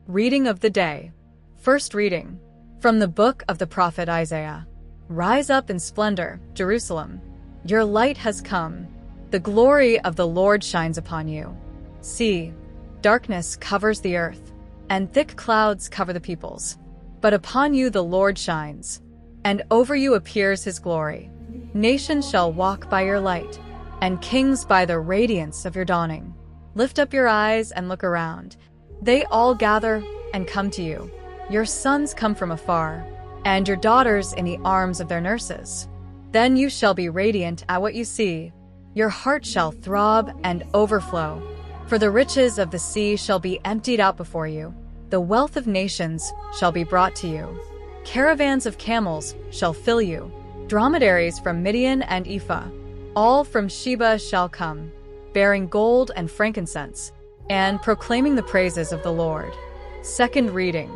Reading of the day. First reading. From the book of the prophet Isaiah. Rise up in splendor, Jerusalem. Your light has come. The glory of the Lord shines upon you. See, darkness covers the earth, and thick clouds cover the peoples. But upon you the Lord shines, and over you appears his glory. Nations shall walk by your light, and kings by the radiance of your dawning. Lift up your eyes and look around. They all gather and come to you. Your sons come from afar, and your daughters in the arms of their nurses. Then you shall be radiant at what you see. Your heart shall throb and overflow. For the riches of the sea shall be emptied out before you. The wealth of nations shall be brought to you. Caravans of camels shall fill you. Dromedaries from Midian and Ephah, all from Sheba shall come, bearing gold and frankincense, and proclaiming the praises of the Lord. Second reading.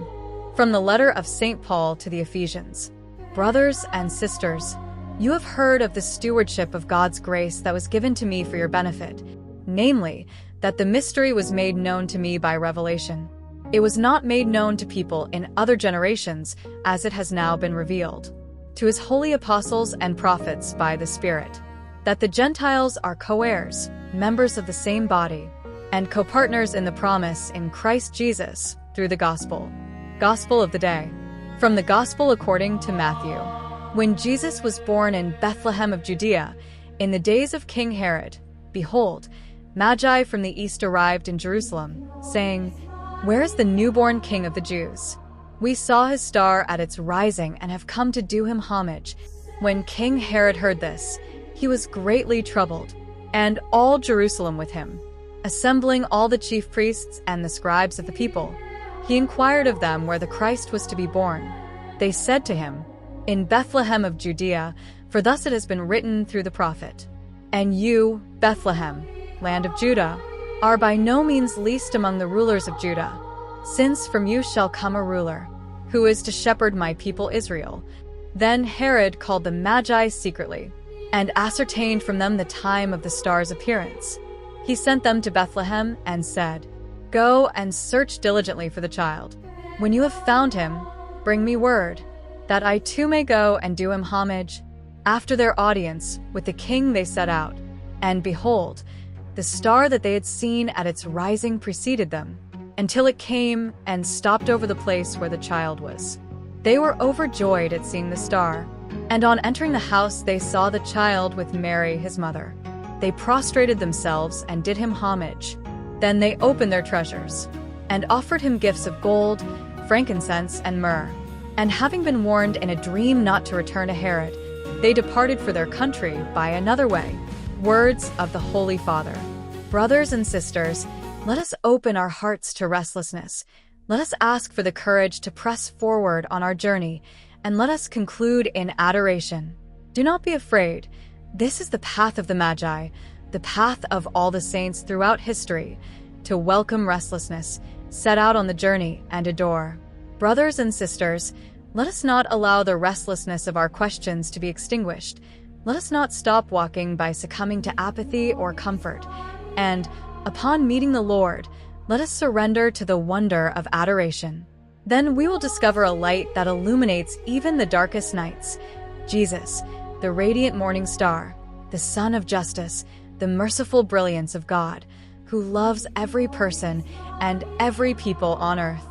From the letter of St. Paul to the Ephesians. Brothers and sisters, you have heard of the stewardship of God's grace that was given to me for your benefit, namely, that the mystery was made known to me by revelation. It was not made known to people in other generations, as it has now been revealed to his holy apostles and prophets by the Spirit, that the Gentiles are co-heirs, members of the same body, and co-partners in the promise in Christ Jesus through the gospel. Gospel of the day. From the Gospel according to Matthew. When Jesus was born in Bethlehem of Judea, in the days of King Herod, behold, Magi from the east arrived in Jerusalem, saying, "Where is the newborn King of the Jews? We saw his star at its rising and have come to do him homage." When King Herod heard this, he was greatly troubled, and all Jerusalem with him. Assembling all the chief priests and the scribes of the people, he inquired of them where the Christ was to be born. They said to him, "In Bethlehem of Judea, for thus it has been written through the prophet. And you, Bethlehem, land of Judah, are by no means least among the rulers of Judah, since from you shall come a ruler, who is to shepherd my people Israel." Then Herod called the Magi secretly, and ascertained from them the time of the star's appearance. He sent them to Bethlehem and said, "Go and search diligently for the child. When you have found him, bring me word, that I too may go and do him homage." After their audience with the king they set out, and behold, the star that they had seen at its rising preceded them, until it came and stopped over the place where the child was. They were overjoyed at seeing the star, and on entering the house they saw the child with Mary his mother. They prostrated themselves and did him homage. Then they opened their treasures, and offered him gifts of gold, frankincense, and myrrh. And having been warned in a dream not to return to Herod, they departed for their country by another way. Words of the Holy Father. Brothers and sisters, let us open our hearts to restlessness. Let us ask for the courage to press forward on our journey, and let us conclude in adoration. Do not be afraid. This is the path of the Magi, the path of all the saints throughout history, to welcome restlessness, set out on the journey, and adore. Brothers and sisters, let us not allow the restlessness of our questions to be extinguished. Let us not stop walking by succumbing to apathy or comfort. And, upon meeting the Lord, let us surrender to the wonder of adoration. Then we will discover a light that illuminates even the darkest nights. Jesus, the radiant morning star, the Sun of Justice, the merciful brilliance of God, who loves every person and every people on earth.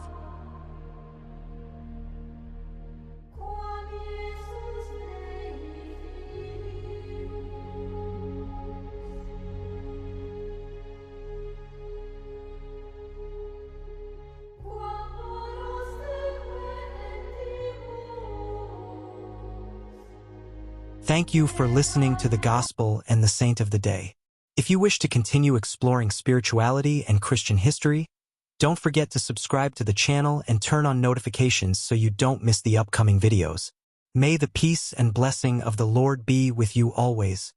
Thank you for listening to the Gospel and the Saint of the Day. If you wish to continue exploring spirituality and Christian history, don't forget to subscribe to the channel and turn on notifications so you don't miss the upcoming videos. May the peace and blessing of the Lord be with you always.